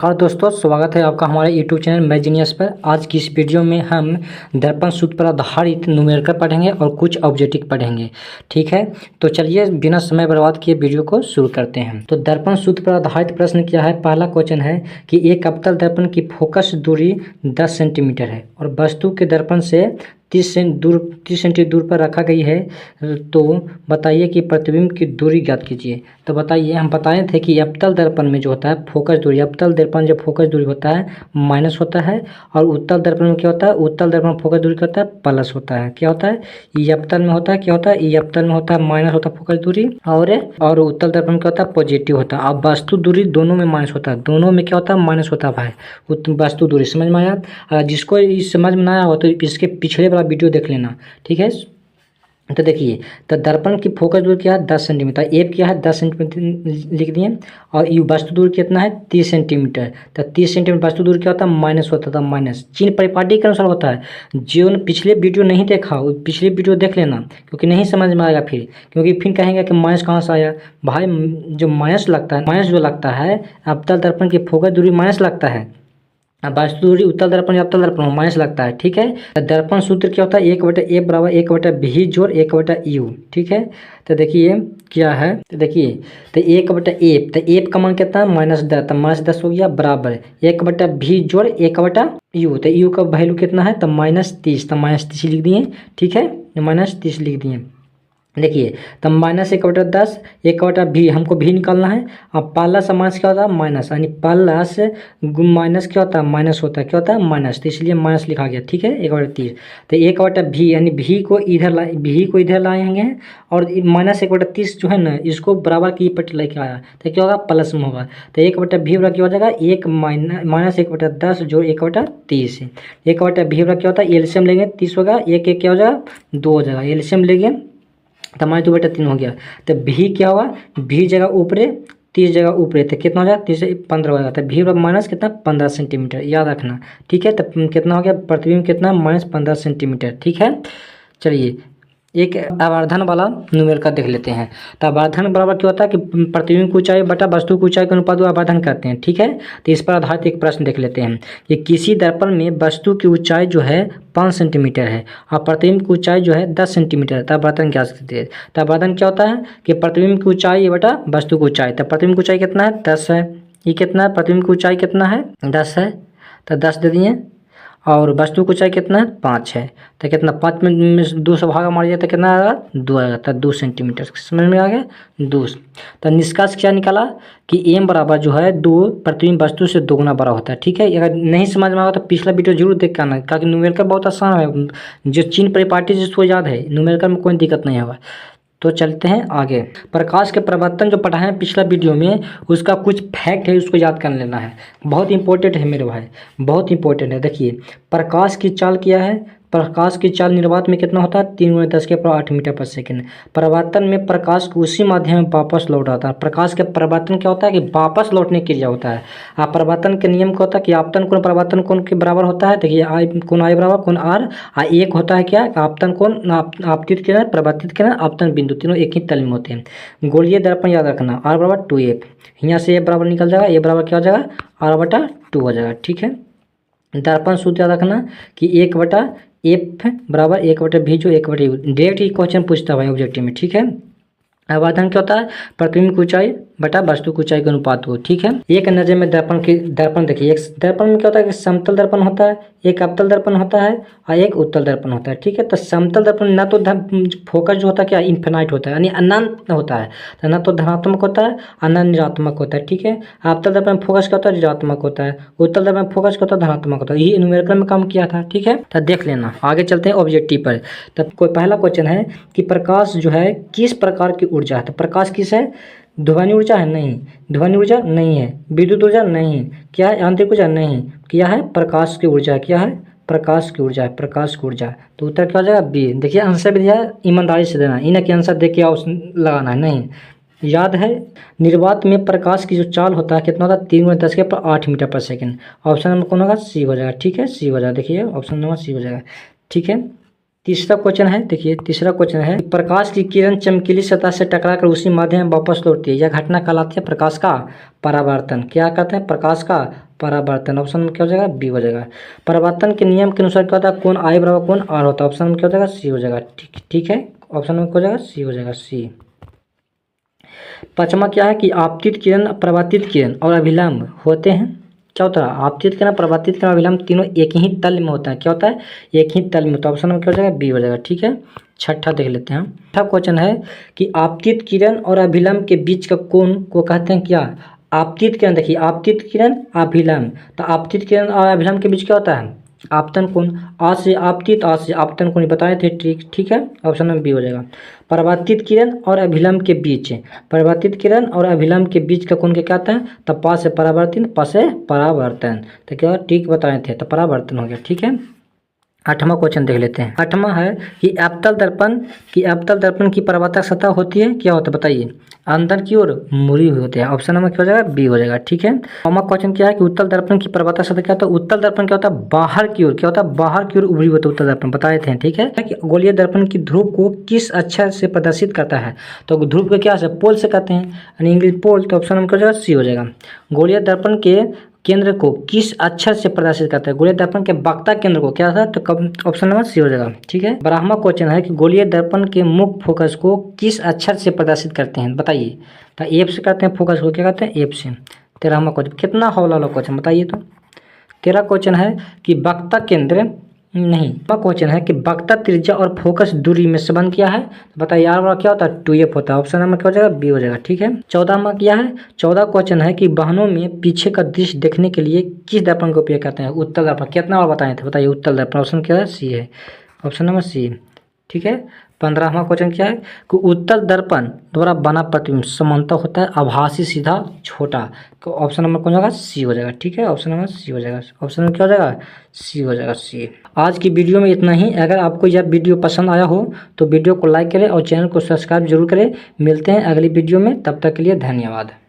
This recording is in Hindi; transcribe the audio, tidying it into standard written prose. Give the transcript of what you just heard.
और दोस्तों स्वागत है आपका हमारे यूट्यूब चैनल मैथ जीनियस पर। आज की इस वीडियो में हम दर्पण सूत्र पर आधारित न्यूमेरिकल पढ़ेंगे और कुछ ऑब्जेक्टिव पढ़ेंगे। ठीक है, तो चलिए बिना समय बर्बाद किए वीडियो को शुरू करते हैं। तो दर्पण सूत्र पर आधारित प्रश्न क्या है। पहला क्वेश्चन है कि एक अवतल दर्पण की फोकस दूरी 10 सेंटीमीटर है और वस्तु के दर्पण से 30 सेंटी दूर पर रखा गई है, तो बताइए कि प्रतिबिंब की दूरी ज्ञात कीजिए। तो बताइए, हम बताए थे कि अवतल दर्पण में जो होता है फोकस दूरी, अवतल दर्पण जो फोकस दूरी होता है माइनस होता है, और उत्तल दर्पण में क्या होता है, उत्तल दर्पण फोकस दूरी क्या होता है, प्लस होता है। क्या होता है, ये अवतल में होता है क्या होता है, ये अवतल में होता है माइनस होता है फोकस दूरी, और उत्तल दर्पण में क्या होता है, पॉजिटिव होता है। अब वस्तु दूरी दोनों में माइनस होता है, दोनों में क्या होता है, माइनस होता है भाई। वस्तु दूरी समझ में आया। जिसको इस समझ में ना आया हो तो इसके पिछले वाला वीडियो देख लेना, ठीक है। तो देखिए, तो दर्पण की फोकस दूरी क्या है, 10 सेंटीमीटर। एफ क्या है, 10 सेंटीमीटर लिख दिए, और यू वस्तु दूरी कितना है, 30 सेंटीमीटर। तो 30 सेंटीमीटर वस्तु दूरी क्या होता है, माइनस होता था, माइनस चिन्ह परिपाटी के अनुसार होता है। जो पिछले वीडियो नहीं देखा वो पिछले वीडियो देख लेना, क्योंकि नहीं समझ में आएगा फिर, क्योंकि फिर कहेंगे कि माइनस कहाँ से आया। भाई जो माइनस लगता है, माइनस जो लगता है अवतल दर्पण की फोकस दूरी माइनस लगता है, अब वस्तु दूरी उत्तल दर्पण या अवतल दर्पण माइनस लगता है। ठीक है, दर्पण सूत्र क्या होता है, 1/a बराबर 1/b जोड़ 1/u। ठीक है, तो देखिए क्या है, तो देखिए तो 1/a, तो a का मान कितना है, -10, तो -10 हो गया बराबर 1/b जोड़ 1/u, तो u का वैल्यू कितना है, तो -30, तो -30 लिख दिए। ठीक है, -30 लिख दिए। देखिए, तब -1/10, 1/b हमको भी निकालना है। अब प्लस से माइनस क्या होता है, माइनस, यानी प्लस माइनस क्या होता है, माइनस होता है, क्या होता है, माइनस, तो इसलिए माइनस लिखा गया। ठीक है, 1/30, तो 1/b यानी भी को इधर लाएंगे, और -1/30 जो है ना इसको बराबर की पट लेके आया, तो क्या होगा, प्लस में होगा। तो 1/b बराबर क्या हो जाएगा, -1/10 जो 1/30, 1/b बराबर क्या होता है, एलसीएम लेंगे 30 होगा, एक क्या हो जाएगा, 2 हो जाएगा, एलसीएम लेंगे तो हमारे 2/3 हो गया। तो भी क्या होगा, भी जगह ऊपरे 30 जगह ऊपरे, तो कितना हो जाएगा, 30 से 15 हो जाता है। भी माइनस कितना, 15 सेंटीमीटर, याद रखना। ठीक है, तो कितना हो गया, प्रतिबिंब कितना, -15 सेंटीमीटर। ठीक है, चलिए एक आवर्धन वाला न्यूमेरिकल देख लेते हैं। तो आवर्धन बराबर क्या होता है कि प्रतिबिंब की ऊंचाई बटा वस्तु की ऊंचाई के अनुपात आवर्धन करते हैं। ठीक है, तो इस पर आधारित एक प्रश्न देख लेते हैं कि किसी दर्पण में वस्तु की ऊंचाई जो है 5 सेंटीमीटर है और प्रतिबिंब की ऊंचाई जो है 10 सेंटीमीटर है, तो आवर्धन क्या सकते हैं। तो आवर्धन क्या होता है कि प्रतिबिंब की ऊंचाई बटा वस्तु की ऊंचाई, तो प्रतिबिंब की ऊंचाई कितना है, 10 है, ये कितना है, प्रतिबिंब की ऊंचाई कितना है, 10 है, तो 10 दे दिए, और वस्तु की ऊंचाई कितना है, 5 है, तो कितना, 5 में 2 से भागा मारिए तो कितना आएगा, 2 आएगा, तो 2 सेंटीमीटर। समझ में आ गया, 2। तो निष्कर्ष क्या निकाला कि एम बराबर जो है 2 प्रतिबिंब वस्तु से दोगुना बड़ा होता है। ठीक है, अगर नहीं समझ में आएगा तो पिछला वीडियो जरूर देख के आना, क्योंकि न्यूमेरिकल बहुत आसान है, जो चिन्ह परिपाटी जिसको याद है न्यूमेरिकल में कोई दिक्कत नहीं होगा। तो चलते हैं आगे। प्रकाश के प्रवर्तन जो पढ़ा है पिछला वीडियो में, उसका कुछ फैक्ट है, उसको याद कर लेना है, बहुत इंपॉर्टेंट है मेरे भाई, बहुत इंपॉर्टेंट है। देखिए, प्रकाश की चाल क्या है, प्रकाश की चाल निर्वात में कितना होता है, 3 × 10⁸ मीटर पर सेकंड। परावर्तन में प्रकाश को उसी माध्यम में वापस लौट आता है। प्रकाश के परावर्तन क्या होता है कि वापस लौटने की क्रिया होता है। परावर्तन के नियम क्या होता है कि आपतन कोण परावर्तन कोण के बराबर होता है। देखिए, कोण आई बराबर कोण आर, एक होता है क्या, आपतन कोण, आपतित किरण, परावर्तित किरण, आपतन बिंदु, तीनों एक ही तल में होते हैं। गोलीय दर्पण याद रखना, R बराबर 2F, यहाँ से ए बराबर निकल जाएगा, ए बराबर क्या हो जाएगा, R/2 हो जाएगा। ठीक है, दर्पण सूत्र याद रखना कि 1/F बराबर 1/b जो 1/u, डायरेक्ट ही क्वेश्चन पूछता है भाई ऑब्जेक्टिव में। ठीक है, आवर्धन क्या होता है, प्रतिबिंब की ऊंचाई बटा वस्तु की ऊंचाई के अनुपात हो। ठीक है, एक नजर में दर्पण देखिए, एक दर्पण में क्या होता है कि समतल दर्पण होता है, एक अवतल दर्पण होता है, और एक उत्तल दर्पण होता है। ठीक है, तो समतल दर्पण ना तो फोकस जो होता है क्या, इन्फिनाइट होता है, यानी अनंत होता है, तो ना तो धनात्मक होता है और ना ऋणात्मक होता है। ठीक है, अवतल दर्पण में फोकस क्या होता है, ऋणात्मक होता है, उत्तल दर्पण में फोकस क्या होता है, धनात्मक होता है। ये न्यूमेरिकल में काम किया था। ठीक है, तो देख लेना, आगे चलते हैं ऑब्जेक्टिव पर। तब कोई पहला क्वेश्चन है कि प्रकाश जो है किस प्रकार की ऊर्जा है। तो प्रकाश किस है, ध्वनि ऊर्जा है, नहीं, ध्वनि ऊर्जा नहीं है, विद्युत ऊर्जा नहीं, क्या है, आंतरिक ऊर्जा नहीं, क्या है, प्रकाश की ऊर्जा, क्या है, प्रकाश की ऊर्जा है, प्रकाश की ऊर्जा। तो उत्तर क्या हो जाएगा, बी। देखिए आंसर भी दिया है, ईमानदारी से देना, इन्हें कि आंसर देख के आओ लगाना है, नहीं याद है। निर्वात में प्रकाश की जो चाल होता है कितना होता है, 3 × 10⁸ मीटर पर सेकंड। ऑप्शन नंबर कौन होगा, सी हो जाएगा। ठीक है, सी हो जाएगा, देखिए ऑप्शन नंबर सी हो जाएगा। ठीक है, तीसरा क्वेश्चन है, देखिए तीसरा क्वेश्चन है, प्रकाश की किरण चमकीली सतह से टकराकर उसी माध्यम में वापस लौटती है, यह घटना कहलाती है प्रकाश का परावर्तन। क्या कहते हैं? प्रकाश का परावर्तन। ऑप्शन में क्या हो जाएगा? बी हो जाएगा। परावर्तन के नियम के अनुसार क्या होता है? कोण आई बराबर कोण आर होता है। ऑप्शन में क्या हो जाएगा? सी हो जाएगा। ठीक है, ऑप्शन में क्या हो जाएगा? सी हो जाएगा, सी। पांचवा क्या है कि आपतित किरण, परावर्तित किरण और अभिलंब होते हैं। क्या होता है? आपतित किरण, परावर्तित किरण, अभिलंब तीनों एक ही तल में होता है। क्या होता है? एक ही तल में। तो ऑप्शन में क्या हो जाएगा? बी हो जाएगा। ठीक है, छठा देख लेते हैं। छठा क्वेश्चन है कि आपतित किरण और अभिलंब के बीच का कोण को कहते हैं क्या? आपतित किरण, देखिए आपतित किरण, अभिलंब, तो आपतित किरण और अभिलंब के बीच क्या होता है? आपतन कोण। आ से आपतित, आ से आपतन कोण बताए थे। ठीक है, ऑप्शन में बी हो जाएगा। परावर्तित किरण और अभिलंब के बीच, परावर्तित किरण और अभिलंब के बीच का कोण क्या आता है? तो पा से परावर्तन, पा से परावर्तन, तो क्या ठीक बताए थे, तो परावर्तन हो गया। ठीक है, आठवां क्वेश्चन देख लेते हैं। आठवां है कि अवतल दर्पण की परावर्तक सतह होती है, क्या होता है बताइए? अंदर की ओर मुड़ी हुई होती है। ऑप्शन नंबर क्या हो जाएगा? बी हो जाएगा। ठीक है, नौवां क्वेश्चन क्या है कि उत्तल दर्पण की परावर्तक सतह क्या होता है? उत्तल दर्पण क्या होता है? बाहर की ओर, क्या होता है? बाहर की ओर उभरी होती है उत्तल दर्पण, बताए थे। ठीक है, कि गोलीय दर्पण की ध्रुव को किस अक्षर से प्रदर्शित करता है? तो ध्रुव को क्या से? पोल से कहते हैं, यानी इंग्लिश पोल। तो ऑप्शन नंबर क्या हो जाएगा? सी हो जाएगा। गोलीय दर्पण के केंद्र को किस अक्षर से प्रदर्शित करता है? गोलीय दर्पण के वक्ता केंद्र को क्या था? तो कब ऑप्शन नंबर सी हो जाएगा। ठीक है, 12वां क्वेश्चन है कि गोलीय दर्पण के मुख्य फोकस को किस अक्षर से प्रदर्शित करते हैं? बताइए। तो एफ से करते हैं फोकस को, क्या कहते हैं? एफ से। 13वां क्वेश्चन, कितना हौला वाला क्वेश्चन बताइए तो। 13 क्वेश्चन है कि वक्ता केंद्र नहीं, क्वेश्चन है कि वक्ता त्रिज्या और फोकस दूरी में संबंध क्या है? बताइए। यार वाला क्या होता है? 2f होता है। ऑप्शन नंबर क्या हो जाएगा? बी हो जाएगा। ठीक है, 14वां क्या है? 14 क्वेश्चन है कि वाहनों में पीछे का दृश्य देखने के लिए किस दर्पण का उपयोग करते हैं? उत्तल दर्पण। कितना बार बताए थे बताइए? उत्तल दर्पण। ऑप्शन क्या है? सी है, ऑप्शन नंबर सी। ठीक है, 15वां क्वेश्चन क्या है कि उत्तल दर्पण द्वारा बना प्रतिबिंब समानता होता है आभासी सीधा छोटा। तो ऑप्शन नंबर कौन जाएगा? सी हो जाएगा। ठीक है, ऑप्शन नंबर सी हो जाएगा। ऑप्शन में क्या हो जाएगा? सी हो जाएगा, सी। आज की वीडियो में इतना ही। अगर आपको यह वीडियो पसंद आया हो तो वीडियो को लाइक करें और चैनल को सब्सक्राइब जरूर करें। मिलते हैं अगली वीडियो में, तब तक के लिए धन्यवाद।